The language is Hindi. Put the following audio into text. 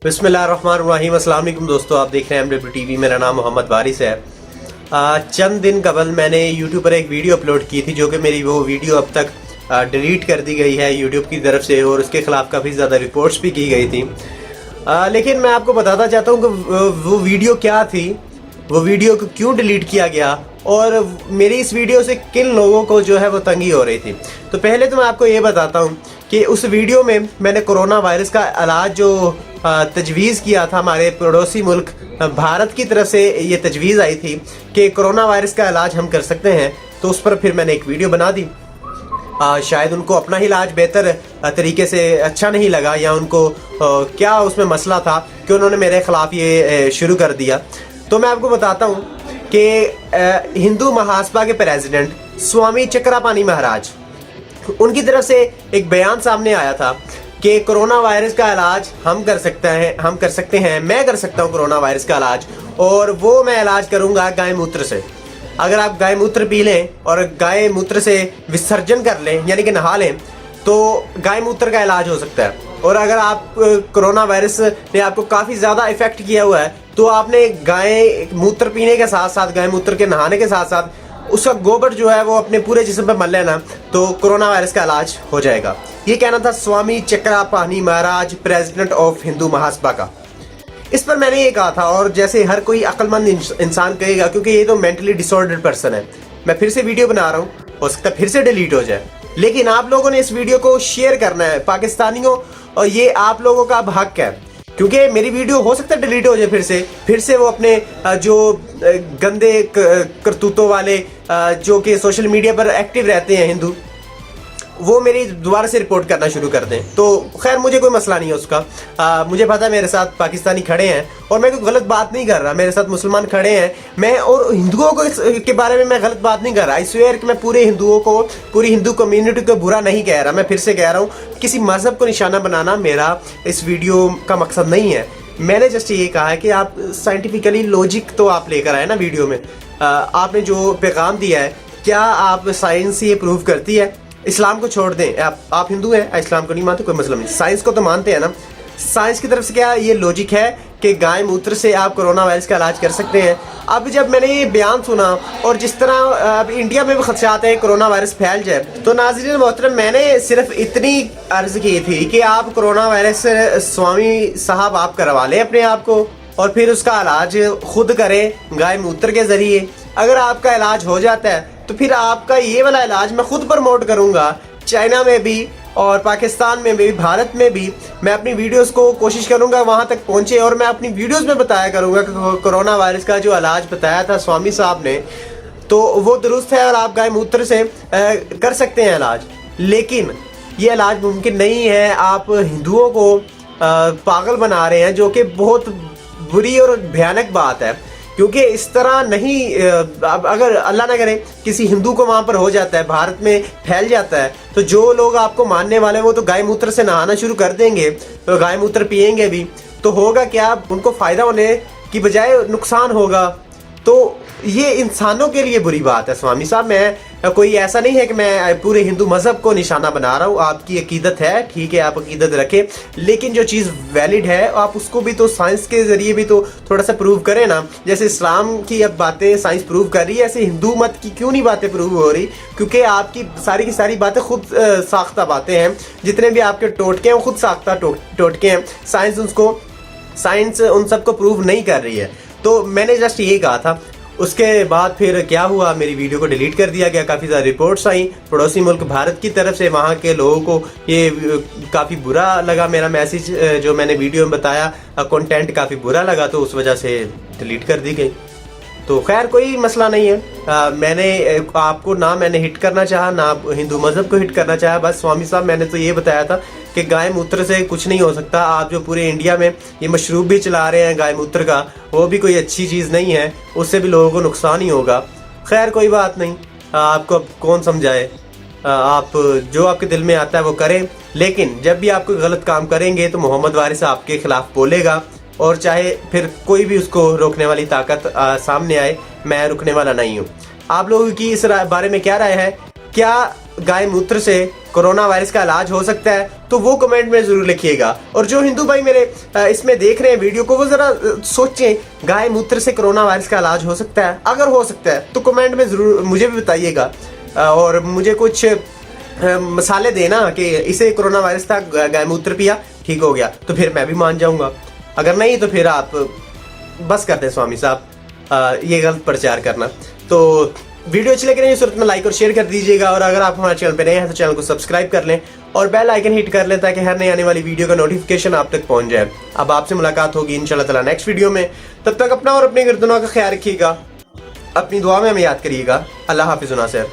बिस्मिल्लाहिर्रहमानिर्रहीम। अस्सलाम वालेकुम दोस्तों, आप देख रहे हैं MW TV। मेरा नाम मोहम्मद वारिस है। चंद दिन कबल मैंने YouTube पर एक वीडियो अपलोड की थी, जो कि मेरी वो वीडियो अब तक डिलीट कर दी गई है YouTube की तरफ से, और उसके ख़िलाफ़ काफ़ी ज़्यादा रिपोर्ट्स भी की गई थी। लेकिन मैं आपको बताना चाहता हूँ कि वो वीडियो क्या थी, वो वीडियो को क्यों डिलीट किया गया, और मेरी इस वीडियो से किन लोगों को जो है वो तंगी हो रही थी। तो पहले तो मैं आपको ये बताता हूँ कि उस वीडियो में मैंने कोरोना वायरस का इलाज जो तजवीज़ किया था, हमारे पड़ोसी मुल्क भारत की तरफ से ये तजवीज़ आई थी कि कोरोना वायरस का इलाज हम कर सकते हैं, तो उस पर फिर मैंने एक वीडियो बना दी। शायद उनको अपना ही इलाज बेहतर तरीके से अच्छा नहीं लगा, या उनको क्या उसमें मसला था कि उन्होंने मेरे ख़िलाफ़ ये शुरू कर दिया। तो मैं आपको बताता हूँ कि हिंदू महासभा के प्रेसिडेंट स्वामी चक्रपाणी महाराज, उनकी तरफ से एक बयान सामने आया था कि कोरोना वायरस का इलाज हम कर सकते हैं, मैं कर सकता हूँ कोरोना वायरस का इलाज, और वो मैं इलाज करूँगा गाय मूत्र से। अगर आप गाय मूत्र पी लें और गाय मूत्र से विसर्जन कर लें, यानी कि नहा लें, तो गाय मूत्र का इलाज हो सकता है। और अगर आप कोरोना वायरस ने आपको काफ़ी ज़्यादा इफ़ेक्ट किया हुआ है, तो आपने गाय मूत्र पीने के साथ साथ, गाय मूत्र के नहाने के साथ साथ, उसका गोबर जो है वो अपने पूरे जिस्म पे मल लेना, तो कोरोना वायरस का इलाज हो जाएगा। ये कहना था स्वामी चक्रपाणी महाराज, प्रेसिडेंट ऑफ हिंदू महासभा का। इस पर मैंने ये कहा था, और जैसे हर कोई अक्लमंद इंसान कहेगा, क्योंकि ये तो मेंटली डिसऑर्डर्ड पर्सन है। मैं फिर से वीडियो बना रहा हूँ, हो सकता है फिर से डिलीट हो जाए, लेकिन आप लोगों ने इस वीडियो को शेयर करना है पाकिस्तानियों, और ये आप लोगों का अब हक है, क्योंकि मेरी वीडियो हो सकता है डिलीट हो जाए फिर से वो अपने जो गंदे करतूतों वाले जो कि सोशल मीडिया पर एक्टिव रहते हैं हिंदू, वो मेरी दोबारा से रिपोर्ट करना शुरू कर दें। तो खैर, मुझे कोई मसला नहीं है उसका। मुझे पता है मेरे साथ पाकिस्तानी खड़े हैं, और मैं कोई गलत बात नहीं कर रहा। मेरे साथ मुसलमान खड़े हैं, मैं और हिंदुओं को के बारे में मैं गलत बात नहीं कर रहा। आई स्वेयर कि मैं पूरे हिंदुओं को, पूरी हिंदू कम्युनिटी को बुरा नहीं कह रहा। मैं फिर से कह रहा हूँ, किसी मज़हब को निशाना बनाना मेरा इस वीडियो का मकसद नहीं है। मैंने जस्ट ये कहा है कि आप साइंटिफिकली लॉजिक तो आप लेकर आए ना वीडियो में। आपने जो पैगाम दिया है, क्या आप साइंस ये प्रूव करती है? इस्लाम को छोड़ दें, आप हिंदू हैं, इस्लाम को नहीं मानते, कोई मतलब नहीं, साइंस को तो मानते हैं ना। साइंस की तरफ से क्या ये लॉजिक है कि गाय मूत्र से आप कोरोना वायरस का इलाज कर सकते हैं? अब जब मैंने ये बयान सुना, और जिस तरह अब इंडिया में भी खदशात है कोरोना वायरस फैल जाए, तो नाज़रीन मोहतरम, मैंने सिर्फ इतनी अर्ज़ की थी कि आप कोरोना वायरस स्वामी साहब आप करवा लें अपने आप को, और फिर उसका इलाज खुद करें गाय मूत्र के ज़रिए। अगर आपका इलाज हो जाता है, तो फिर आपका ये वाला इलाज मैं खुद प्रमोट करूँगा, चाइना में भी और पाकिस्तान में भी, भारत में भी। मैं अपनी वीडियोस को कोशिश करूँगा वहाँ तक पहुँचे, और मैं अपनी वीडियोस में बताया करूँगा कि कोरोना वायरस का जो इलाज बताया था स्वामी साहब ने, तो वो दुरुस्त है, और आप गाय मूत्र से कर सकते हैं इलाज। लेकिन ये इलाज मुमकिन नहीं है। आप हिंदुओं को पागल बना रहे हैं, जो कि बहुत बुरी और भयानक बात है, क्योंकि इस तरह नहीं। अगर अल्लाह ना करे किसी हिंदू को वहाँ पर हो जाता है, भारत में फैल जाता है, तो जो लोग आपको मानने वाले वो तो गाय मूत्र से नहाना शुरू कर देंगे, तो गाय मूत्र पिएंगे भी, तो होगा क्या? उनको फ़ायदा होने की बजाय नुकसान होगा। तो ये इंसानों के लिए बुरी बात है स्वामी साहब। मैं कोई ऐसा नहीं है कि मैं पूरे हिंदू मज़हब को निशाना बना रहा हूँ। आपकी अकीदत है, ठीक है, आप अकीदत रखें, लेकिन जो चीज़ वैलिड है आप उसको भी तो साइंस के ज़रिए भी तो थोड़ा सा प्रूव करें ना। जैसे इस्लाम की अब बातें साइंस प्रूव कर रही है, ऐसे हिंदू मत की क्यों नहीं बातें प्रूव हो रही? क्योंकि आपकी सारी की सारी बातें खुद साख्ता बातें हैं। जितने भी आपके टोटके हैं वो खुद साख्ता टोटके हैं। साइंस उन सबको प्रूव नहीं कर रही है। तो मैंने जस्ट ये कहा था। उसके बाद फिर क्या हुआ, मेरी वीडियो को डिलीट कर दिया गया। काफ़ी ज़्यादा रिपोर्ट्स आई पड़ोसी मुल्क भारत की तरफ से। वहाँ के लोगों को ये काफ़ी बुरा लगा, मेरा मैसेज जो मैंने वीडियो में बताया, कंटेंट काफ़ी बुरा लगा, तो उस वजह से डिलीट कर दी गई। तो खैर, कोई मसला नहीं है। मैंने आपको ना मैंने हिट करना चाहा, ना हिंदू मज़हब को हिट करना चाहा। बस स्वामी साहब, मैंने तो ये बताया था कि गाय मूत्र से कुछ नहीं हो सकता। आप जो पूरे इंडिया में ये मशरूब भी चला रहे हैं गाय मूत्र का, वो भी कोई अच्छी चीज़ नहीं है, उससे भी लोगों को नुकसान ही होगा। खैर, कोई बात नहीं, आपको अब कौन समझाए। आप जो आपके दिल में आता है वो करें, लेकिन जब भी आप कोई गलत काम करेंगे तो मोहम्मद वारिस आपके खिलाफ बोलेगा, और चाहे फिर कोई भी उसको रोकने वाली ताकत सामने आए, मैं रुकने वाला नहीं हूँ। आप लोगों की इस बारे में क्या राय है? क्या गाय मूत्र से कोरोना वायरस का इलाज हो सकता है तो वो कमेंट में ज़रूर लिखिएगा। और जो हिंदू भाई मेरे इसमें देख रहे हैं वीडियो को, वो ज़रा सोचें, गाय मूत्र से कोरोना वायरस का इलाज हो सकता है? अगर हो सकता है तो कमेंट में ज़रूर मुझे भी बताइएगा और मुझे कुछ मसाले देना कि इसे कोरोना वायरस था, गाय मूत्र पिया ठीक हो गया, तो फिर मैं भी मान जाऊंगा। अगर नहीं तो फिर आप बस कर दें स्वामी साहब ये गलत प्रचार करना। तो वीडियो अच्छी लग रही है सूरत में लाइक और शेयर कर दीजिएगा, और अगर आप हमारे चैनल पर नए हैं तो चैनल को सब्सक्राइब कर लें और बेल आइकन हिट कर लें ताकि हर नई आने वाली वीडियो का नोटिफिकेशन आप तक पहुंच जाए। अब आपसे मुलाकात होगी इंशाल्लाह ताला नेक्स्ट वीडियो में। तब तक अपना और अपने गर्दनों का ख्याल रखिएगा, अपनी दुआ में हमें याद करिएगा। अल्लाह हाफिज़ नासिर।